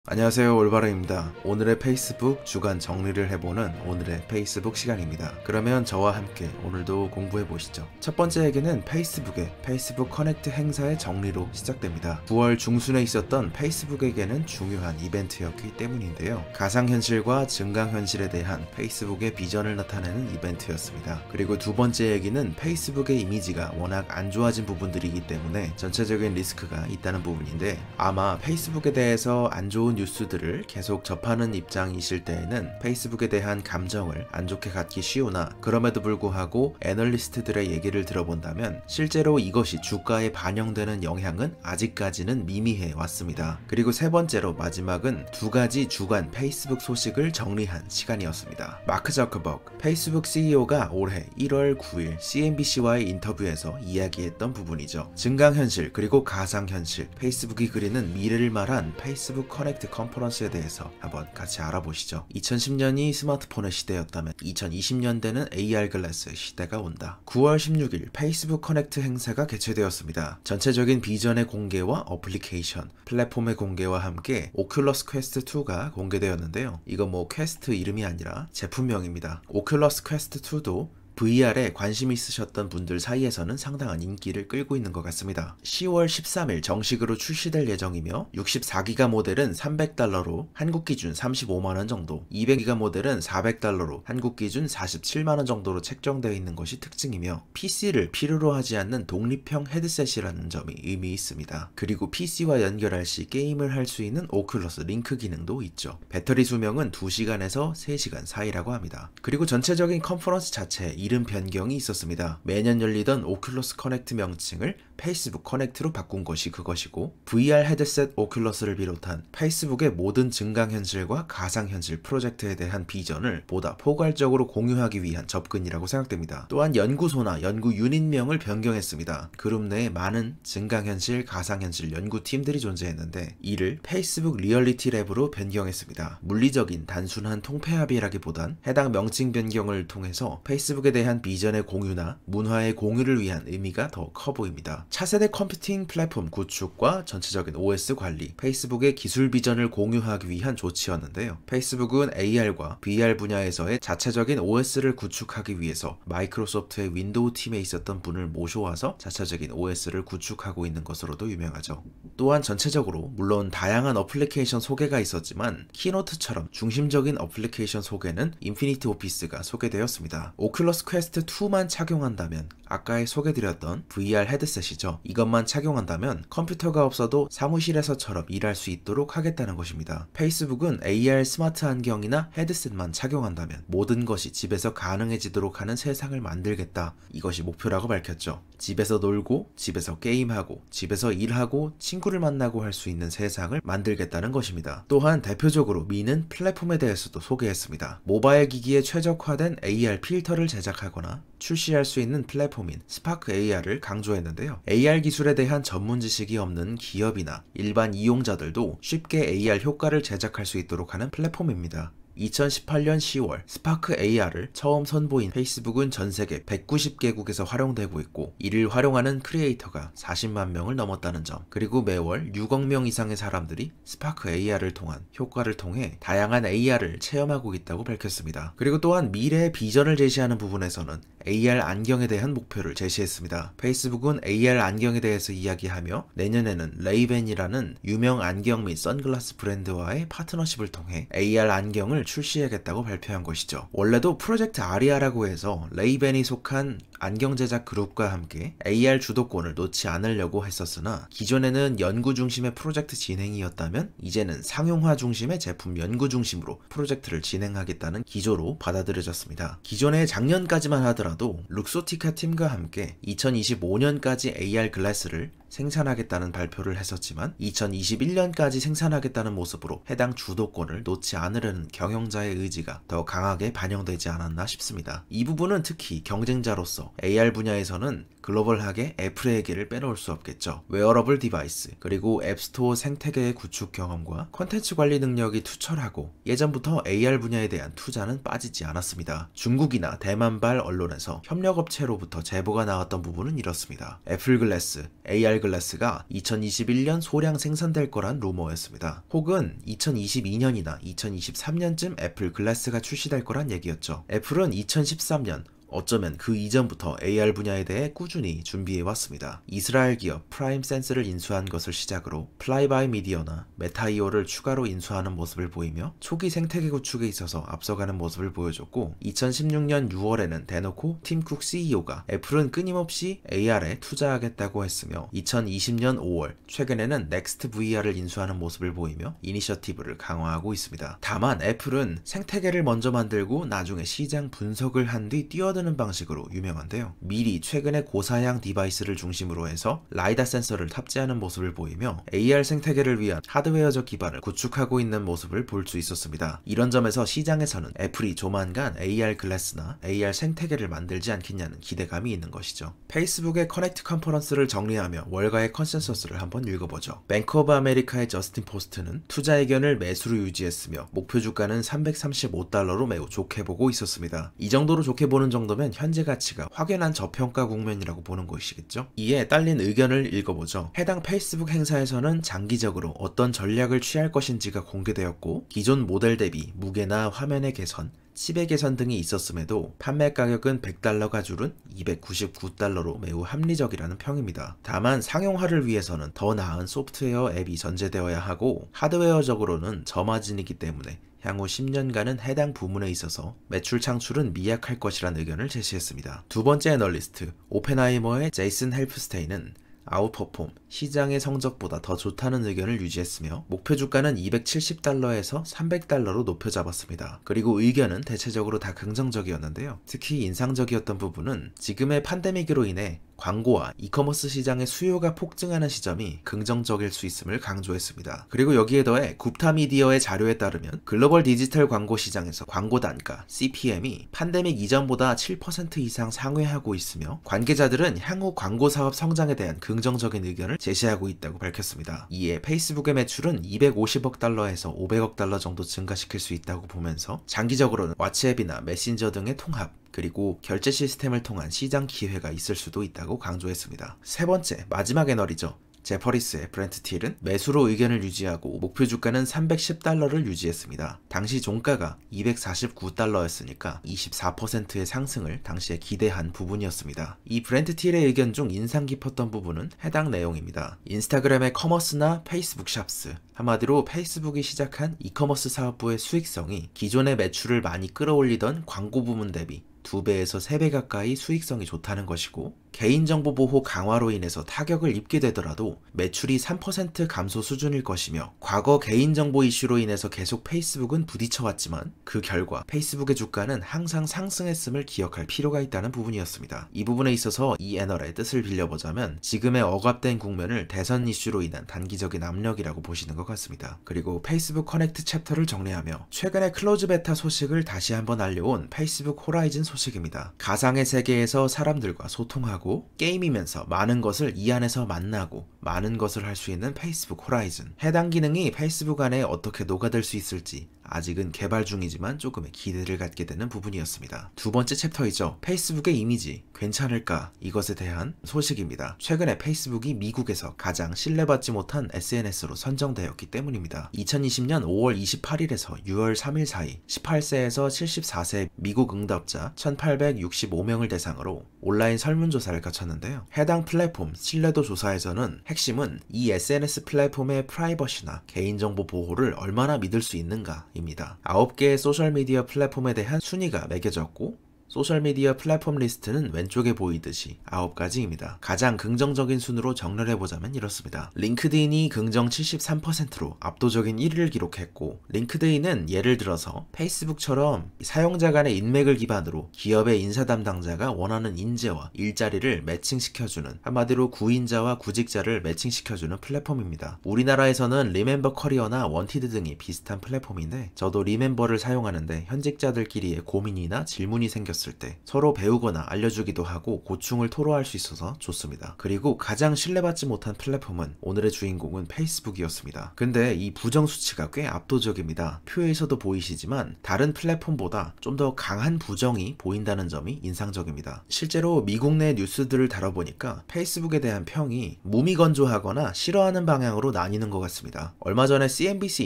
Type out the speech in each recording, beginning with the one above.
안녕하세요, 올바름입니다. 오늘의 페이스북 주간 정리를 해보는 오늘의 페이스북 시간입니다. 그러면 저와 함께 오늘도 공부해보시죠. 첫 번째 얘기는 페이스북의 페이스북 커넥트 행사의 정리로 시작됩니다. 9월 중순에 있었던 페이스북에게는 중요한 이벤트였기 때문인데요. 가상현실과 증강현실에 대한 페이스북의 비전을 나타내는 이벤트였습니다. 그리고 두 번째 얘기는 페이스북의 이미지가 워낙 안 좋아진 부분들이기 때문에 전체적인 리스크가 있다는 부분인데, 아마 페이스북에 대해서 안 좋은 뉴스들을 계속 접하는 입장이실 때에는 페이스북에 대한 감정을 안 좋게 갖기 쉬우나, 그럼에도 불구하고 애널리스트들의 얘기를 들어본다면 실제로 이것이 주가에 반영되는 영향은 아직까지는 미미해 왔습니다. 그리고 세 번째로 마지막은 두 가지 주간 페이스북 소식을 정리한 시간이었습니다. 마크 저커버그 페이스북 CEO가 올해 1월 9일 CNBC와의 인터뷰에서 이야기했던 부분이죠. 증강현실 그리고 가상현실, 페이스북이 그리는 미래를 말한 페이스북 커넥트 컨퍼런스에 대해서 한번 같이 알아보시죠. 2010년이 스마트폰의 시대였다면 2020년대는 AR 글래스 시대가 온다. 9월 16일 페이스북 커넥트 행사가 개최되었습니다. 전체적인 비전의 공개와 어플리케이션, 플랫폼의 공개와 함께 오큘러스 퀘스트 2가 공개되었는데요. 이건 뭐 퀘스트 이름이 아니라 제품명입니다. 오큘러스 퀘스트 2도 VR에 관심 있으셨던 분들 사이에서는 상당한 인기를 끌고 있는 것 같습니다. 10월 13일 정식으로 출시될 예정이며 64기가 모델은 $300로 한국 기준 35만원 정도, 200기가 모델은 $400로 한국 기준 47만원 정도로 책정되어 있는 것이 특징이며, PC를 필요로 하지 않는 독립형 헤드셋이라는 점이 의미 있습니다. 그리고 PC와 연결할 시 게임을 할 수 있는 오큘러스 링크 기능도 있죠. 배터리 수명은 2시간에서 3시간 사이라고 합니다. 그리고 전체적인 컨퍼런스 자체에 이름 변경이 있었습니다. 매년 열리던 오큘러스 커넥트 명칭을 페이스북 커넥트로 바꾼 것이 그것이고, VR 헤드셋 오큘러스를 비롯한 페이스북의 모든 증강현실과 가상현실 프로젝트에 대한 비전을 보다 포괄적으로 공유하기 위한 접근이라고 생각됩니다. 또한 연구소나 연구 유닛명을 변경했습니다. 그룹 내에 많은 증강현실, 가상현실 연구팀들이 존재했는데 이를 페이스북 리얼리티 랩으로 변경했습니다. 물리적인 단순한 통폐합이라기보단 해당 명칭 변경을 통해서 페이스북에 대한 비전의 공유나 문화의 공유를 위한 의미가 더 커 보입니다. 차세대 컴퓨팅 플랫폼 구축과 전체적인 OS 관리, 페이스북의 기술 비전을 공유하기 위한 조치였는데요. 페이스북은 AR과 VR 분야에서의 자체적인 OS를 구축하기 위해서 마이크로소프트의 윈도우 팀에 있었던 분을 모셔와서 자체적인 OS를 구축하고 있는 것으로도 유명하죠. 또한 전체적으로 물론 다양한 어플리케이션 소개가 있었지만 키노트처럼 중심적인 어플리케이션 소개는 인피니티 오피스가 소개되었습니다. 오큘러스 퀘스트 2만 착용한다면, 아까 소개드렸던 VR 헤드셋이죠. 이것만 착용한다면 컴퓨터가 없어도 사무실에서처럼 일할 수 있도록 하겠다는 것입니다. 페이스북은 AR 스마트 안경이나 헤드셋만 착용한다면 모든 것이 집에서 가능해지도록 하는 세상을 만들겠다. 이것이 목표라고 밝혔죠. 집에서 놀고, 집에서 게임하고, 집에서 일하고, 친구를 만나고 할 수 있는 세상을 만들겠다는 것입니다. 또한 대표적으로 미는 플랫폼에 대해서도 소개했습니다. 모바일 기기에 최적화된 AR 필터를 제작하거나 출시할 수 있는 플랫폼인 스파크 AR을 강조했는데요. AR 기술에 대한 전문 지식이 없는 기업이나 일반 이용자들도 쉽게 AR 효과를 제작할 수 있도록 하는 플랫폼입니다. 2018년 10월 스파크 AR을 처음 선보인 페이스북은 전세계 190개국에서 활용되고 있고, 이를 활용하는 크리에이터가 40만 명을 넘었다는 점, 그리고 매월 6억 명 이상의 사람들이 스파크 AR을 통한 효과를 통해 다양한 AR을 체험하고 있다고 밝혔습니다. 그리고 또한 미래의 비전을 제시하는 부분에서는 AR 안경에 대한 목표를 제시했습니다. 페이스북은 AR 안경에 대해서 이야기하며 내년에는 레이벤이라는 유명 안경 및 선글라스 브랜드와의 파트너십을 통해 AR 안경을 출시하겠다고 발표한 것이죠. 원래도 프로젝트 아리아라고 해서 레이벤이 속한 안경 제작 그룹과 함께 AR 주도권을 놓지 않으려고 했었으나, 기존에는 연구 중심의 프로젝트 진행이었다면 이제는 상용화 중심의 제품 연구 중심으로 프로젝트를 진행하겠다는 기조로 받아들여졌습니다. 기존에 작년까지만 하더라도 룩소티카 팀과 함께 2025년까지 AR 글래스를 생산하겠다는 발표를 했었지만 2021년까지 생산하겠다는 모습으로 해당 주도권을 놓지 않으려는 경영자의 의지가 더 강하게 반영되지 않았나 싶습니다. 이 부분은 특히 경쟁자로서 AR 분야에서는 글로벌하게 애플의 얘기를 빼놓을 수 없겠죠. 웨어러블 디바이스, 그리고 앱스토어 생태계의 구축 경험과 콘텐츠 관리 능력이 투철하고 예전부터 AR 분야에 대한 투자는 빠지지 않았습니다. 중국이나 대만발 언론에서 협력업체로부터 제보가 나왔던 부분은 이렇습니다. 애플 글래스, AR 글래스가 2021년 소량 생산될 거란 루머였습니다. 혹은 2022년이나 2023년쯤 애플 글래스가 출시될 거란 얘기였죠. 애플은 2013년 어쩌면 그 이전부터 AR 분야에 대해 꾸준히 준비해왔습니다. 이스라엘 기업 프라임 센스를 인수한 것을 시작으로 플라이바이 미디어나 메타이오를 추가로 인수하는 모습을 보이며 초기 생태계 구축에 있어서 앞서가는 모습을 보여줬고 2016년 6월에는 대놓고 팀 쿡 CEO가 애플은 끊임없이 AR에 투자하겠다고 했으며 2020년 5월 최근에는 넥스트 VR을 인수하는 모습을 보이며 이니셔티브를 강화하고 있습니다. 다만 애플은 생태계를 먼저 만들고 나중에 시장 분석을 한 뒤 뛰어드는 방식으로 유명한데요. 미리 최근에 고사양 디바이스를 중심으로 해서 라이다 센서를 탑재하는 모습을 보이며 AR 생태계를 위한 하드웨어적 기반을 구축하고 있는 모습을 볼 수 있었습니다. 이런 점에서 시장에서는 애플이 조만간 AR 글래스나 AR 생태계를 만들지 않겠냐는 기대감이 있는 것이죠. 페이스북의 커넥트 컨퍼런스를 정리하며 월가의 컨센서스를 한번 읽어보죠. 뱅크 오브 아메리카의 저스틴 포스트는 투자 의견을 매수로 유지했으며 목표 주가는 $335로 매우 좋게 보고 있었습니다. 이 정도로 좋게 보는 정도면 현재 가치가 확연한 저평가 국면이라고 보는 것이겠죠. 이에 딸린 의견을 읽어보죠. 해당 페이스북 행사에서는 장기적으로 어떤 전략을 취할 것인지가 공개되었고 기존 모델 대비 무게나 화면의 개선, 칩의 개선 등이 있었음에도 판매 가격은 $100가 줄은 $299로 매우 합리적이라는 평입니다. 다만 상용화를 위해서는 더 나은 소프트웨어 앱이 전제되어야 하고 하드웨어적으로는 저마진이기 때문에 향후 10년간은 해당 부문에 있어서 매출 창출은 미약할 것이라는 의견을 제시했습니다. 두 번째 애널리스트 오펜하이머의 제이슨 헬프스테인은 아웃퍼폼, 시장의 성적보다 더 좋다는 의견을 유지했으며 목표 주가는 $270에서 $300로 높여 잡았습니다. 그리고 의견은 대체적으로 다 긍정적이었는데요. 특히 인상적이었던 부분은 지금의 팬데믹으로 인해 광고와 이커머스 시장의 수요가 폭증하는 시점이 긍정적일 수 있음을 강조했습니다. 그리고 여기에 더해 굽타 미디어의 자료에 따르면 글로벌 디지털 광고 시장에서 광고 단가 CPM이 팬데믹 이전보다 7% 이상 상회하고 있으며 관계자들은 향후 광고 사업 성장에 대한 긍정적인 의견을 제시하고 있다고 밝혔습니다. 이에 페이스북의 매출은 $250억 에서 $500억 정도 증가시킬 수 있다고 보면서 장기적으로는 왓츠앱이나 메신저 등의 통합 그리고 결제 시스템을 통한 시장 기회가 있을 수도 있다고 강조했습니다. 세 번째, 마지막 애널이죠. 제퍼리스의 브렌트 틸은 매수로 의견을 유지하고 목표 주가는 $310를 유지했습니다. 당시 종가가 $249였으니까 24%의 상승을 당시에 기대한 부분이었습니다. 이 브렌트 틸의 의견 중 인상 깊었던 부분은 해당 내용입니다. 인스타그램의 커머스나 페이스북 샵스, 한마디로 페이스북이 시작한 이커머스 사업부의 수익성이 기존의 매출을 많이 끌어올리던 광고 부문 대비 2배에서 3배 가까이 수익성이 좋다는 것이고 개인정보 보호 강화로 인해서 타격을 입게 되더라도 매출이 3% 감소 수준일 것이며 과거 개인정보 이슈로 인해서 계속 페이스북은 부딪혀왔지만 그 결과 페이스북의 주가는 항상 상승했음을 기억할 필요가 있다는 부분이었습니다. 이 부분에 있어서 이 애널의 뜻을 빌려보자면 지금의 억압된 국면을 대선 이슈로 인한 단기적인 압력이라고 보시는 것 같습니다. 그리고 페이스북 커넥트 챕터를 정리하며 최근에 클로즈 베타 소식을 다시 한번 알려온 페이스북 호라이즌 소식입니다. 가상의 세계에서 사람들과 소통하고 게임이면서 많은 것을 이 안에서 만나고 많은 것을 할 수 있는 페이스북 호라이즌. 해당 기능이 페이스북 안에 어떻게 녹아들 수 있을지 아직은 개발 중이지만 조금의 기대를 갖게 되는 부분이었습니다. 두 번째 챕터이죠. 페이스북의 이미지 괜찮을까? 이것에 대한 소식입니다. 최근에 페이스북이 미국에서 가장 신뢰받지 못한 SNS로 선정되었기 때문입니다. 2020년 5월 28일에서 6월 3일 사이 18세에서 74세 미국 응답자 1865명을 대상으로 온라인 설문조사를 거쳤는데요. 해당 플랫폼 신뢰도 조사에서는 핵심은 이 SNS 플랫폼의 프라이버시나 개인정보 보호를 얼마나 믿을 수 있는가 입니다. 9개의 소셜미디어 플랫폼에 대한 순위가 매겨졌고 소셜미디어 플랫폼 리스트는 왼쪽에 보이듯이 9가지입니다. 가장 긍정적인 순으로 정렬해보자면 이렇습니다. 링크드인이 긍정 73%로 압도적인 1위를 기록했고 링크드인은 예를 들어서 페이스북처럼 사용자 간의 인맥을 기반으로 기업의 인사 담당자가 원하는 인재와 일자리를 매칭시켜주는 한마디로 구인자와 구직자를 매칭시켜주는 플랫폼입니다. 우리나라에서는 리멤버 커리어나 원티드 등이 비슷한 플랫폼인데 저도 리멤버를 사용하는데 현직자들끼리의 고민이나 질문이 생겼을 있었을 때 서로 배우거나 알려주기도 하고 고충을 토로할 수 있어서 좋습니다. 그리고 가장 신뢰받지 못한 플랫폼은 오늘의 주인공은 페이스북이었습니다. 근데 이 부정 수치가 꽤 압도적입니다. 표에서도 보이시지만 다른 플랫폼보다 좀 더 강한 부정이 보인다는 점이 인상적입니다. 실제로 미국 내 뉴스들을 다뤄보니까 페이스북에 대한 평이 무미건조하거나 싫어하는 방향으로 나뉘는 것 같습니다. 얼마 전에 CNBC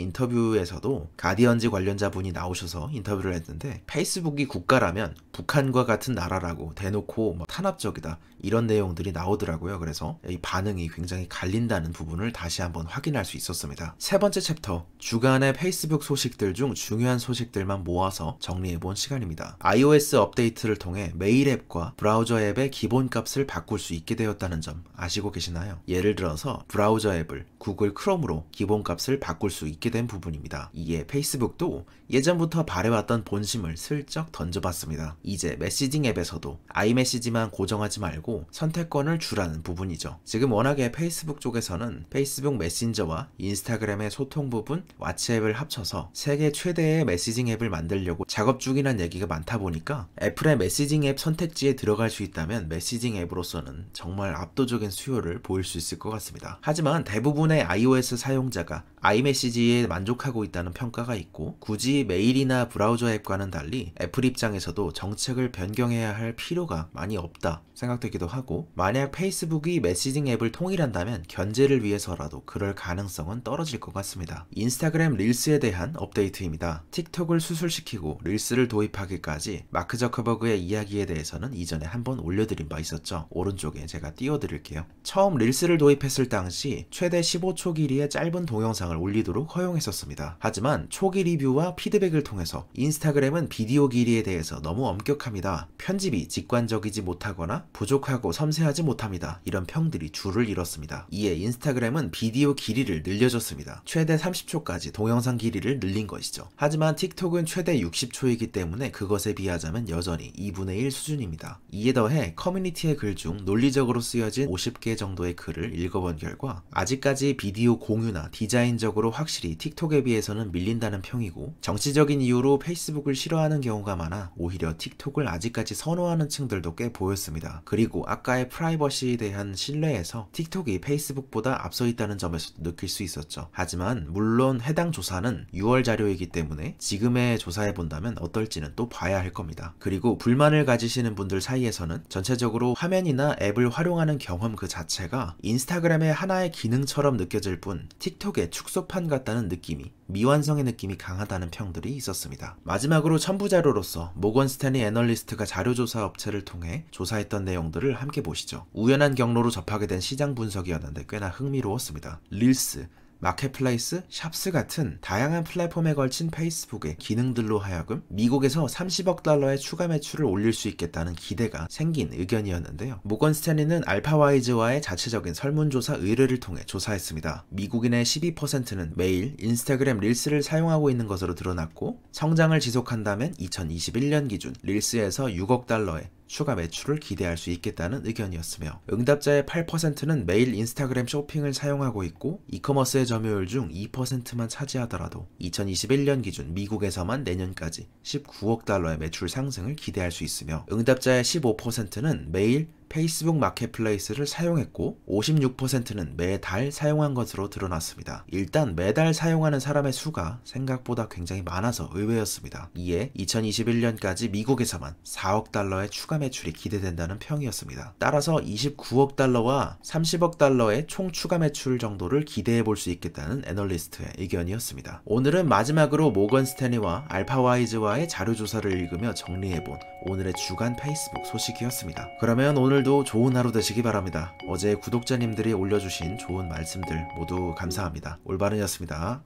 인터뷰에서도 가디언즈 관련자분이 나오셔서 인터뷰를 했는데 페이스북이 국가라면 북한과 같은 나라라고 대놓고 탄압적이다 이런 내용들이 나오더라고요. 그래서 이 반응이 굉장히 갈린다는 부분을 다시 한번 확인할 수 있었습니다. 세 번째 챕터, 주간의 페이스북 소식들 중 중요한 소식들만 모아서 정리해본 시간입니다. iOS 업데이트를 통해 메일 앱과 브라우저 앱의 기본값을 바꿀 수 있게 되었다는 점 아시고 계시나요? 예를 들어서 브라우저 앱을 구글 크롬으로 기본값을 바꿀 수 있게 된 부분입니다. 이에 페이스북도 예전부터 바래왔던 본심을 슬쩍 던져봤습니다. 이제 메시징 앱에서도 아이메시지만 고정하지 말고 선택권을 주라는 부분이죠. 지금 워낙에 페이스북 쪽에서는 페이스북 메신저와 인스타그램의 소통 부분, 왓츠앱을 합쳐서 세계 최대의 메시징 앱을 만들려고 작업 중이란 얘기가 많다 보니까 애플의 메시징 앱 선택지에 들어갈 수 있다면 메시징 앱으로서는 정말 압도적인 수요를 보일 수 있을 것 같습니다. 하지만 대부분의 iOS 사용자가 아이메시지에 만족하고 있다는 평가가 있고 굳이 메일이나 브라우저 앱과는 달리 애플 입장에서도 정책을 변경해야 할 필요가 많이 없다 생각되기도 하고 만약 페이스북이 메시징 앱을 통일한다면 견제를 위해서라도 그럴 가능성은 떨어질 것 같습니다. 인스타그램 릴스에 대한 업데이트입니다. 틱톡을 수술시키고 릴스를 도입하기까지 마크 저커버그의 이야기에 대해서는 이전에 한번 올려드린 바 있었죠. 오른쪽에 제가 띄워드릴게요. 처음 릴스를 도입했을 당시 최대 15초 길이의 짧은 동영상을 올리도록 허용했었습니다. 하지만 초기 리뷰와 피드백을 통해서 인스타그램은 비디오 길이에 대해서 너무 엄격합니다. 편집이 직관적이지 못하거나 부족하고 섬세하지 못합니다. 이런 평들이 줄을 이뤘습니다. 이에 인스타그램은 비디오 길이를 늘려줬습니다. 최대 30초까지 동영상 길이를 늘린 것이죠. 하지만 틱톡은 최대 60초이기 때문에 그것에 비하자면 여전히 2분의 1 수준입니다. 이에 더해 커뮤니티의 글 중 논리적으로 쓰여진 50개 정도의 글을 읽어본 결과 아직까지 비디오 공유나 디자인적으로 확실히 틱톡에 비해서는 밀린다는 평이고 정치적인 이유로 페이스북을 싫어하는 경우가 많아 오히려 틱톡을 아직까지 선호하는 층들도 꽤 보였습니다. 그리고 아까의 프라이버시에 대한 신뢰에서 틱톡이 페이스북보다 앞서 있다는 점에서도 느낄 수 있었죠. 하지만 물론 해당 조사는 6월 자료이기 때문에 지금의 조사해 본다면 어떨지는 또 봐야 할 겁니다. 그리고 불만을 가지시는 분들 사이에서는 전체적으로 화면이나 앱을 활용하는 경험 그 자체가 인스타그램의 하나의 기능처럼 느껴질 뿐 틱톡의 축소판 같다는 느낌이 미완성의 느낌이 강하다는 평들이 있었습니다. 마지막으로 첨부자료로서 모건 스탠리 애널리스트가 자료조사 업체를 통해 조사했던 내용들을 함께 보시죠. 우연한 경로로 접하게 된 시장 분석이었는데 꽤나 흥미로웠습니다. 릴스, 마켓플레이스, 샵스 같은 다양한 플랫폼에 걸친 페이스북의 기능들로 하여금 미국에서 30억 달러의 추가 매출을 올릴 수 있겠다는 기대가 생긴 의견이었는데요. 모건 스탠리는 알파와이즈와의 자체적인 설문조사 의뢰를 통해 조사했습니다. 미국인의 12%는 매일 인스타그램 릴스를 사용하고 있는 것으로 드러났고 성장을 지속한다면 2021년 기준 릴스에서 6억 달러의 추가 매출을 기대할 수 있겠다는 의견이었으며 응답자의 8%는 매일 인스타그램 쇼핑을 사용하고 있고 이커머스의 점유율 중 2%만 차지하더라도 2021년 기준 미국에서만 내년까지 19억 달러의 매출 상승을 기대할 수 있으며 응답자의 15%는 매일 페이스북 마켓플레이스를 사용했고 56%는 매달 사용한 것으로 드러났습니다. 일단 매달 사용하는 사람의 수가 생각보다 굉장히 많아서 의외였습니다. 이에 2021년까지 미국에서만 4억 달러의 추가 매출이 기대된다는 평이었습니다. 따라서 29억 달러와 30억 달러의 총 추가 매출 정도를 기대해 볼 수 있겠다는 애널리스트의 의견이었습니다. 오늘은 마지막으로 모건 스탠리와 알파와이즈와의 자료조사를 읽으며 정리해본 오늘의 주간 페이스북 소식이었습니다. 그러면 오늘도 좋은 하루 되시기 바랍니다. 어제 구독자님들이 올려주신 좋은 말씀들 모두 감사합니다. 올바른이었습니다.